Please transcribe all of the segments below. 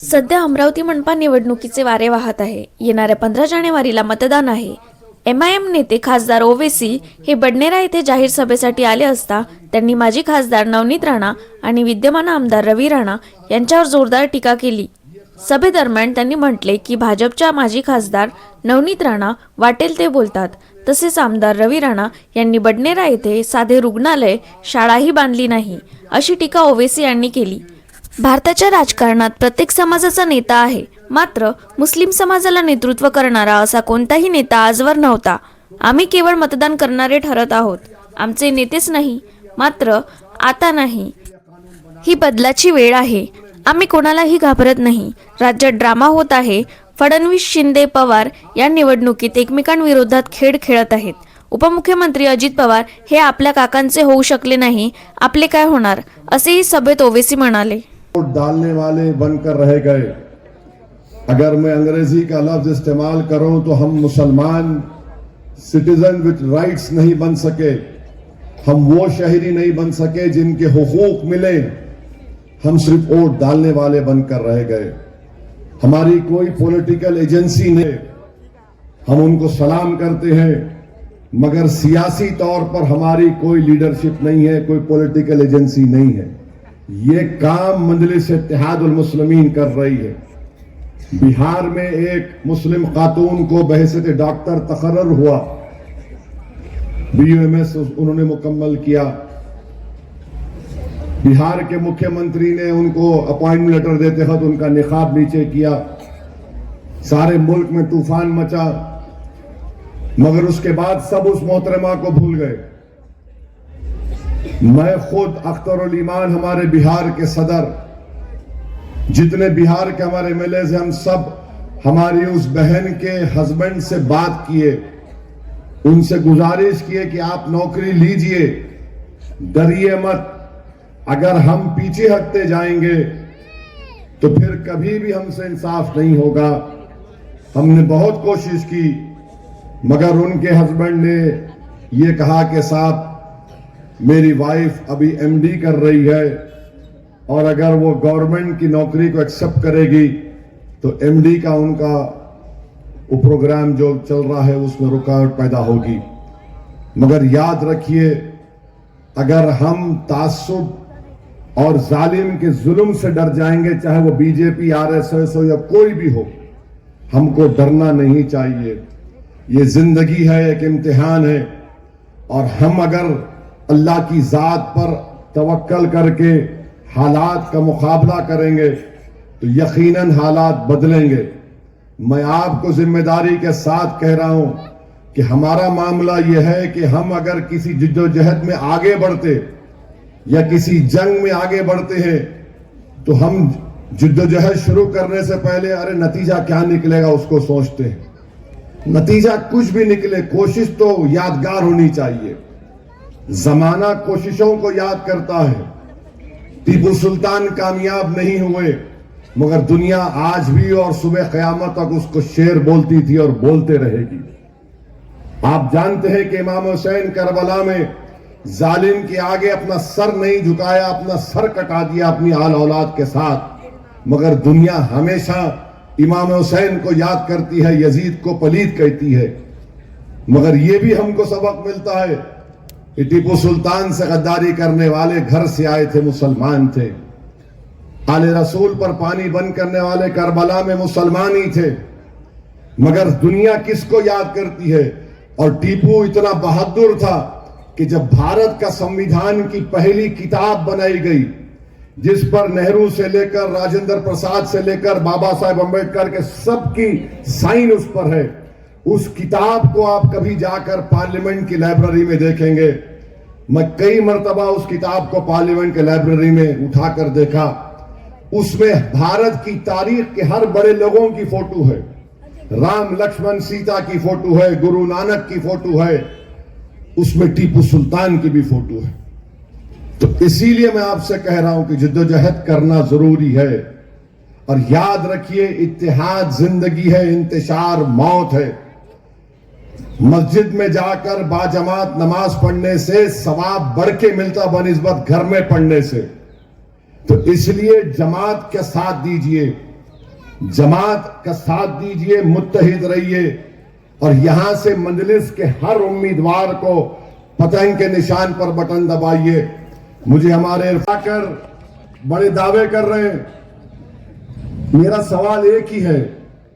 सध्या अमरावती मनपा निवडणुकीचे वारे वाहत आहे. येणाऱ्या 15 जानेवारीला मतदान आहे. MIM नेते खासदार ओवेसी हे बडनेरा येथे जाहीर सभेसाठी आले असता त्यांनी माजी खासदार नवनीत राणा आणि विद्यमान आमदार रवी राणा यांच्यावर जोरदार टीका केली. सभेदरम्यान त्यांनी म्हटले की भाजपच्या माजी खासदार नवनीत राणा वाटेल ते बोलतात. तसेच आमदार रवी राणा यांनी बडनेरा येथे साधे रुग्णालय, शाळाही बांधली नाही, अशी टीका ओवेसी यांनी केली. भारताच्या राजकारणात प्रत्येक समाजाचा नेता आहे, मात्र मुस्लिम समाजाला नेतृत्व करणारा असा कोणताही नेता आजवर नव्हता. आम्ही केवळ मतदान करणारे ठरत आहोत. आमचे नेतेच नाही, मात्र आता नाही. ही बदलाची वेळ आहे. आम्ही कोणालाही घाबरत नाही. राज्यात ड्रामा होत आहे. फडणवीस, शिंदे, पवार या निवडणुकीत एकमेकांविरोधात खेळ खेळत आहेत. उपमुख्यमंत्री अजित पवार हे आपल्या काकांचे होऊ शकले नाही, आपले काय होणार, असेही सभेत ओवेसी म्हणाले. वोट डालने वाले बनकर रह गए. अगर मैं अंग्रेजी का लफ्ज इस्तेमाल करूं तो हम मुसलमान सिटीजन विथ राइट्स नहीं बन सके, हम वो शहरी नहीं बन सके जिनके हुकूक मिले. हम सिर्फ वोट डालने वाले बनकर रह गए. हमारी कोई पॉलिटिकल एजेंसी नहीं. हम उनको सलाम करते हैं, मगर सियासी तौर पर हमारी कोई लीडरशिप नहीं है, कोई पॉलिटिकल एजेंसी नहीं है. ये काम मजलिस इत्तेहादुल मुस्लिमीन कर रही है. बिहार में एक मुस्लिम खातून को बहैसियत डॉक्टर तकर्रर हुआ, BUMS उन्होंने मुकम्मल किया. बिहार के मुख्यमंत्री ने उनको अपॉइंटमेंट लेटर देते वक्त उनका निकाब नीचे किया. सारे मुल्क में तूफान मचा, मगर उसके बाद सब उस मोहतरमा को भूल गए. मैं खुद अख्तरुल ईमान, हमारे बिहार के सदर, जितने बिहार के हमारे MLA हैं, हम सब हमारी उस बहन के हस्बैंड से बात किए, उनसे गुजारिश किए कि आप नौकरी लीजिए, डरिए मत. अगर हम पीछे हटते जाएंगे तो फिर कभी भी हमसे इंसाफ नहीं होगा. हमने बहुत कोशिश की, मगर उनके हस्बैंड ने ये कहा कि साहब मेरी वाइफ अभी MD कर रही है, और अगर वो गवर्नमेंट की नौकरी को एक्सेप्ट करेगी तो MD का उनका वो प्रोग्राम जो चल रहा है उसमें रुकावट पैदा होगी. मगर याद रखिए, अगर हम तासुब और जालिम के जुल्म से डर जाएंगे, चाहे वो BJP, RSS हो या कोई भी हो, हमको डरना नहीं चाहिए. ये जिंदगी है, एक इम्तिहान है, और हम अगर अल्लाह की जात पर तवक्कल करके हालात का मुकाबला करेंगे तो यकीनन हालात बदलेंगे. मैं आपको जिम्मेदारी के साथ कह रहा हूं कि हमारा मामला यह है कि हम अगर किसी जिद्दोजहद में आगे बढ़ते या किसी जंग में आगे बढ़ते हैं तो हम जिद्दोजहद शुरू करने से पहले अरे नतीजा क्या निकलेगा उसको सोचते हैं. नतीजा कुछ भी निकले, कोशिश तो यादगार होनी चाहिए. जमाना कोशिशों को याद करता है. टीपू सुल्तान कामयाब नहीं हुए, मगर दुनिया आज भी और सुबह क़यामत तक उसको शेर बोलती थी और बोलते रहेगी. आप जानते हैं कि इमाम हुसैन करबला में जालिम के आगे अपना सर नहीं झुकाया, अपना सर कटा दिया अपनी आल औलाद के साथ. मगर दुनिया हमेशा इमाम हुसैन को याद करती है, यजीद को पलीद कहती है. मगर यह भी हमको सबक मिलता है कि टीपू सुल्तान से गद्दारी करने वाले घर से आए थे, मुसलमान थे. आले रसूल पर पानी बंद करने वाले करबला में मुसलमान ही थे. मगर दुनिया किसको याद करती है? और टीपू इतना बहादुर था कि जब भारत का संविधान की पहली किताब बनाई गई, जिस पर नेहरू से लेकर राजेंद्र प्रसाद से लेकर बाबा साहेब अम्बेडकर के सबकी साइन उस पर है, उस किताब को आप कभी जाकर पार्लियामेंट की लाइब्रेरी में देखेंगे. मैं कई मर्तबा उस किताब को पार्लियामेंट के लाइब्रेरी में उठाकर देखा. उसमें भारत की तारीख के हर बड़े लोगों की फोटो है. राम, लक्ष्मण, सीता की फोटो है, गुरु नानक की फोटो है, उसमें टीपू सुल्तान की भी फोटो है. तो इसीलिए मैं आपसे कह रहा हूं कि जिद्दोजहद करना जरूरी है. और याद रखिए, इत्तेहाद जिंदगी है, इंतशार मौत है. मस्जिद में जाकर बाजमात नमाज पढ़ने से सवाब बढ़ के मिलता बनिस्बत घर में पढ़ने से. तो इसलिए जमात के साथ दीजिए, जमात का साथ दीजिए, मुत्तहिद रहिए और यहां से मजलिस के हर उम्मीदवार को पतंग के निशान पर बटन दबाइए। मुझे हमारे कर बड़े दावे कर रहे हैं। मेरा सवाल एक ही है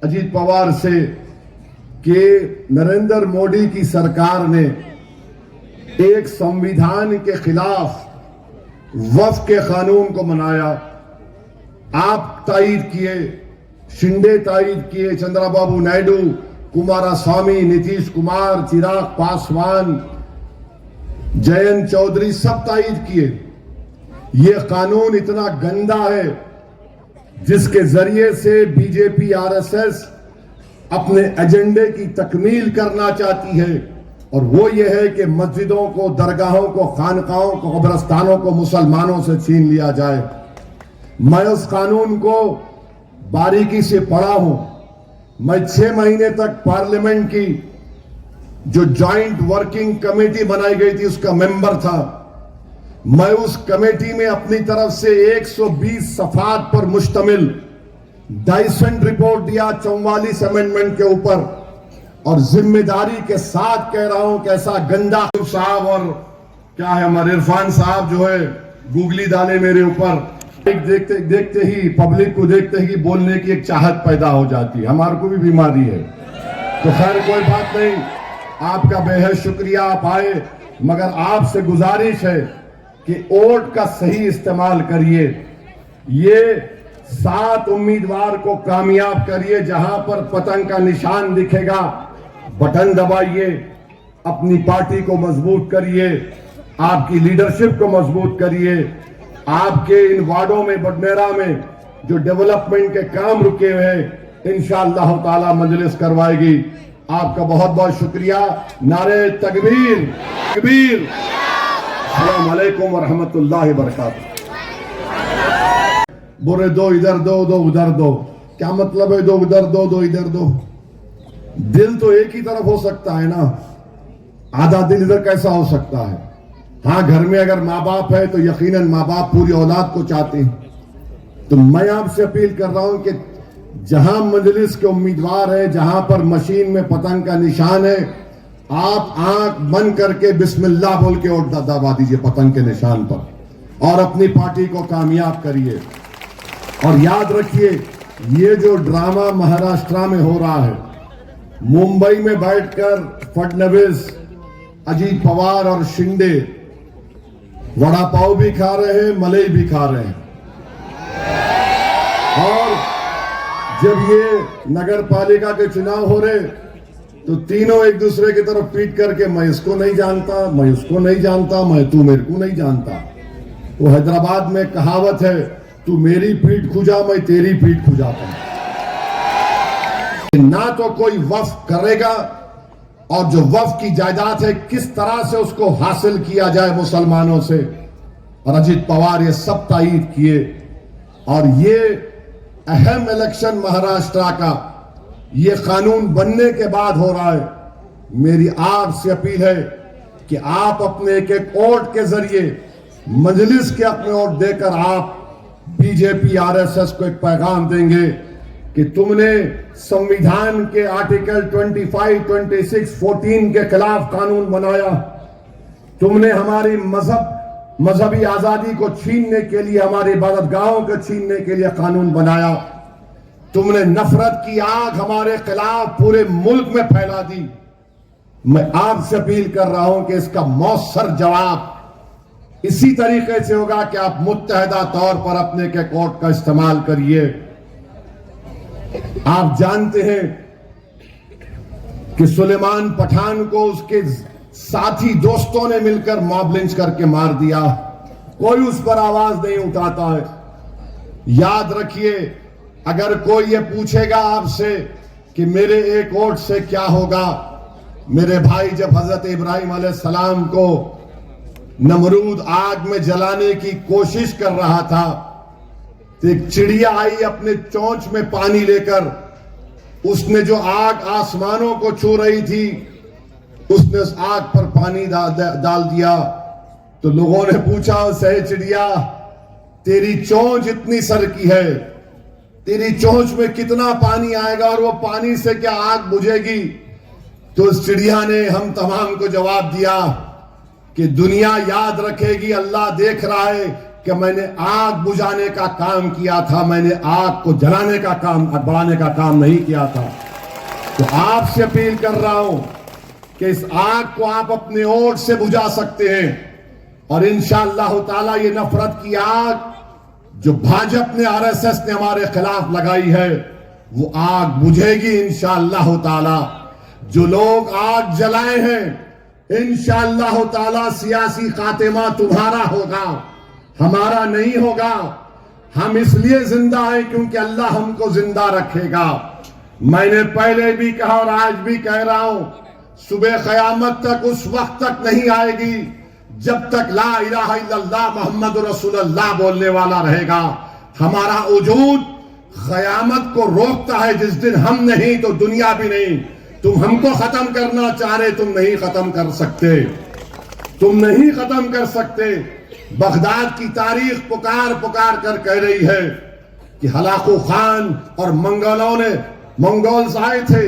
अजीत पवार से कि नरेंद्र मोदी की सरकार ने एक संविधान के खिलाफ वक्फ के कानून को बनाया, आप तायीद किए, शिंदे तायीद किए, चंद्रबाबू नायडू, कुमारस्वामी, नीतीश कुमार, चिराग पासवान, जयंत चौधरी सब तायीद किए। ये कानून इतना गंदा है जिसके जरिए से बीजेपी आरएसएस अपने एजेंडे की तकमील करना चाहती है और वो ये है कि मस्जिदों को, दरगाहों को, खानकाहों को, कब्रस्तानों को मुसलमानों से छीन लिया जाए। मैं उस कानून को बारीकी से पढ़ा हूं। मैं 6 महीने तक पार्लियामेंट की जो जॉइंट वर्किंग कमेटी बनाई गई थी उसका मेंबर था। मैं उस कमेटी में अपनी तरफ से 120 सफात पर मुश्तमिल डाइसेंट रिपोर्ट दिया 44 अमेंडमेंट के ऊपर और जिम्मेदारी के साथ कह रहा हूं कि ऐसा गंदा साहब और क्या है हमारे इरफान साहब जो है गूगली डाले मेरे ऊपर, देखते देखते ही पब्लिक को देखते ही बोलने की एक चाहत पैदा हो जाती है। हमारे को भी बीमारी है, तो खैर कोई बात नहीं। आपका बेहद शुक्रिया, आप आए, मगर आपसे गुजारिश है कि वोट का सही इस्तेमाल करिए। ये 7 उम्मीदवार को कामयाब करिए। जहां पर पतंग का निशान दिखेगा बटन दबाइए, अपनी पार्टी को मजबूत करिए, आपकी लीडरशिप को मजबूत करिए। आपके इन वार्डों में, बडनेरा में जो डेवलपमेंट के काम रुके हुए हैं इंशाअल्लाह ताला मजलिस करवाएगी। आपका बहुत बहुत शुक्रिया। नारे तकबीर तकबीर। अस्सलाम वालेकुम व रहमतुल्लाहि व बरकातहू। बोले दो इधर दो, दो उधर दो, क्या मतलब है दो उधर दो, दो इधर दो? दिल तो एक ही तरफ हो सकता है ना, आधा दिल इधर कैसा हो सकता है? हाँ, घर में अगर माँ बाप है तो यकीनन माँ बाप पूरी औलाद को चाहते हैं। तो मैं आपसे अपील कर रहा हूं कि जहां मजलिस के उम्मीदवार है, जहां पर मशीन में पतंग का निशान है, आप आंख बंद करके बिस्मिल्लाह बोल के वोट दबा दीजिए पतंग के निशान पर और अपनी पार्टी को कामयाब करिए। और याद रखिए, ये जो ड्रामा महाराष्ट्र में हो रहा है, मुंबई में बैठकर फडणवीस, अजीत पवार और शिंदे वड़ा पाव भी खा रहे हैं, मलाई भी खा रहे हैं। और जब ये नगर पालिका के चुनाव हो रहे तो तीनों एक दूसरे की तरफ पीट करके मैं इसको नहीं जानता, मैं उसको नहीं जानता, मैं तू मेरे को नहीं जानता। तो हैदराबाद में कहावत है, तू मेरी पीठ खुजा, मैं तेरी पीठ खुजाता हूं। ना तो कोई वक्फ करेगा, और जो वक्फ की जायदाद है किस तरह से उसको हासिल किया जाए मुसलमानों से, और अजीत पवार ये सब तायीद किए। और ये अहम इलेक्शन महाराष्ट्र का ये कानून बनने के बाद हो रहा है। मेरी आपसे अपील है कि आप अपने एक एक वोट के जरिए मजलिस के अपने वोट देकर आप बीजेपी आरएसएस को एक पैगाम देंगे कि तुमने संविधान के आर्टिकल 25, 26, 14 के खिलाफ कानून बनाया, तुमने हमारी मजहबी आजादी को छीनने के लिए, हमारी इबादतगाहों को छीनने के लिए कानून बनाया, तुमने नफरत की आग हमारे खिलाफ पूरे मुल्क में फैला दी। मैं आपसे अपील कर रहा हूं कि इसका मौसर जवाब इसी तरीके से होगा कि आप मुत्तहदा तौर पर अपने के कोर्ट का इस्तेमाल करिए। आप जानते हैं कि सुलेमान पठान को उसके साथी दोस्तों ने मिलकर मॉब लिंच करके मार दिया, कोई उस पर आवाज नहीं उठाता है। याद रखिए, अगर कोई ये पूछेगा आपसे कि मेरे एक वोट से क्या होगा, मेरे भाई जब हजरत इब्राहिम अलैहिस्सलाम को नमरूद आग में जलाने की कोशिश कर रहा था तो एक चिड़िया आई अपने चोंच में पानी लेकर, उसने जो आग आसमानों को छू रही थी उसने उस आग पर पानी डाल दिया। तो लोगों ने पूछा, सहे चिड़िया तेरी चोंच इतनी सर की है, تیری چونچ میں کتنا پانی آئے گا اور وہ پانی سے کیا آگ بجھے گی؟ تو اس چڑیا نے ہم تمام کو جواب دیا کہ دنیا یاد رکھے گی، اللہ دیکھ رہا ہے کہ میں نے آگ بجھانے کا کام کیا تھا، میں نے آگ کو جلانے کا کام، بڑھانے کا کام نہیں کیا تھا۔ تو آپ سے اپیل کر رہا ہوں کہ اس آگ کو آپ اپنے اوٹ سے بجھا سکتے ہیں، اور انشاءاللہ تعالی یہ نفرت کی آگ جو بھاجپ نے، RSS نے ہمارے خلاف لگائی ہے، وہ آگ بجھے گی انشاءاللہ تعالی۔ جو لوگ آگ جلائے ہیں، انشاءاللہ تعالی سیاسی خاتمہ تمہارا ہوگا، ہمارا نہیں ہوگا۔ ہم اس لیے زندہ ہیں کیونکہ اللہ ہم کو زندہ رکھے گا۔ میں نے پہلے بھی کہا اور آج بھی کہہ رہا ہوں، صبح قیامت تک اس وقت تک نہیں آئے گی جب تک لا الہ الا اللہ محمد رسول اللہ بولنے والا رہے گا۔ ہمارا وجود قیامت کو روکتا ہے، جس دن ہم نہیں تو دنیا بھی نہیں۔ تم ہم کو ختم کرنا چاہ رہے، تم نہیں ختم کر سکتے، تم نہیں ختم کر سکتے۔ بغداد کی تاریخ پکار پکار کر کہہ رہی ہے کہ ہلاکو خان اور منگولز آئے تھے،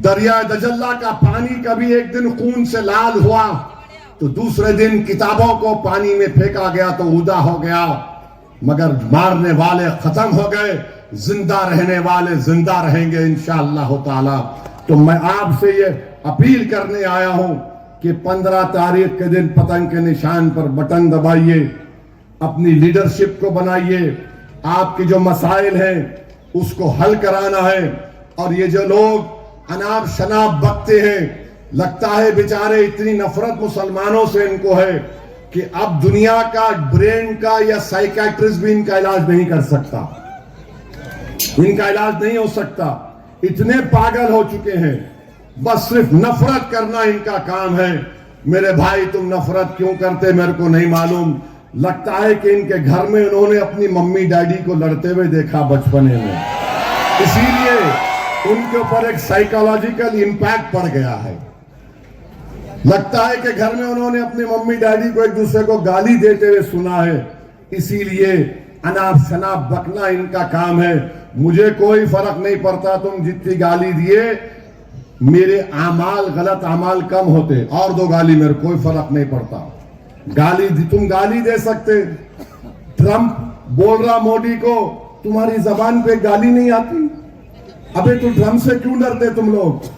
دریا دجلہ کا پانی کبھی ایک دن خون سے لال ہوا تو دوسرے دن کتابوں کو پانی میں پھینکا گیا تو اودہ ہو گیا، مگر مارنے والے ختم ہو گئے، زندہ رہنے والے زندہ رہیں گے انشاءاللہ تعالی۔ تو میں آپ سے یہ اپیل کرنے آیا ہوں کہ 15 تاریخ کے دن پتنگ کے نشان پر بٹن دبائیے، اپنی لیڈرشپ کو بنائیے، آپ کے جو مسائل ہیں اس کو حل کرانا ہے۔ اور یہ جو لوگ اناب شناب بکتے ہیں، لگتا ہے بیچارے اتنی نفرت مسلمانوں سے ان کو ہے کہ اب دنیا کا برین کا یا سائیکیٹرسٹ بھی ان کا علاج نہیں کر سکتا، ان کا علاج نہیں ہو سکتا، اتنے پاگل ہو چکے ہیں، بس صرف نفرت کرنا ان کا کام ہے۔ میرے بھائی تم نفرت کیوں کرتے میرے کو نہیں معلوم، لگتا ہے کہ ان کے گھر میں انہوں نے اپنی ممی ڈیڈی کو لڑتے ہوئے دیکھا بچپنے میں، اسی لیے ان کے اوپر ایک سائیکالوجیکل امپیکٹ پڑ گیا ہے۔ لگتا ہے کہ گھر میں انہوں نے اپنی ممی ڈیڈی کو ایک دوسرے کو گالی دیتے ہوئے سنا ہے، اسی لیے اناب شناب بکنا ان کا کام ہے۔ مجھے کوئی فرق نہیں پڑتا تم جتنی گالی دیے، میرے اعمال غلط اعمال کم ہوتے، اور دو گالی میرے کوئی فرق نہیں پڑتا۔ گالی تم گالی دے سکتے، ٹرمپ بول رہا مودی کو تمہاری زبان پہ گالی نہیں آتی، ابے تو ٹرمپ سے کیوں ڈرتے تم لوگ؟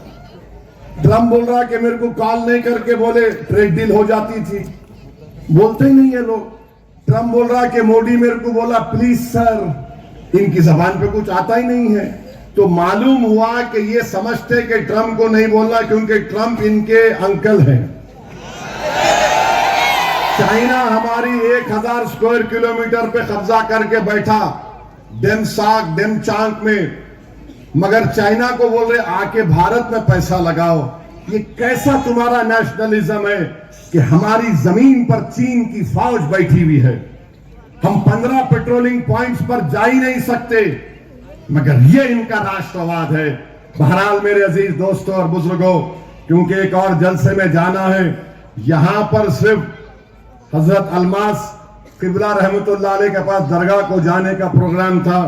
ٹرمپ بول رہا کہ میرے کو کال نہیں کر کے بولے ٹریڈ ڈیل ہو جاتی تھی، بولتے ہی نہیں ہے لوگ۔ ٹرمپ بول رہا کہ مودی میرے کو بولا پلیز سر، ان کی زبان پہ کچھ آتا ہی نہیں ہے۔ تو معلوم ہوا کہ یہ سمجھتے کہ ٹرمپ کو نہیں بولنا کیونکہ ٹرمپ ان کے انکل ہیں۔ چائنا ہماری 1000 اسکوائر کلومیٹر پہ قبضہ کر کے بیٹھا ڈیم ساک ڈیم چانک میں، مگر چائنا کو بول رہے آ کے بھارت میں پیسہ لگاؤ۔ یہ کیسا تمہارا نیشنلزم ہے کہ ہماری زمین پر چین کی فوج بیٹھی ہوئی ہے، ہم 15 پیٹرولنگ پوائنٹس پر جا ہی نہیں سکتے، مگر یہ ان کا راشٹرواد ہے۔ بہرحال میرے عزیز دوستوں اور بزرگوں، کیونکہ ایک اور جلسے میں جانا ہے، یہاں پر صرف حضرت الماس قبلہ رحمت اللہ علیہ کے پاس درگاہ کو جانے کا پروگرام تھا،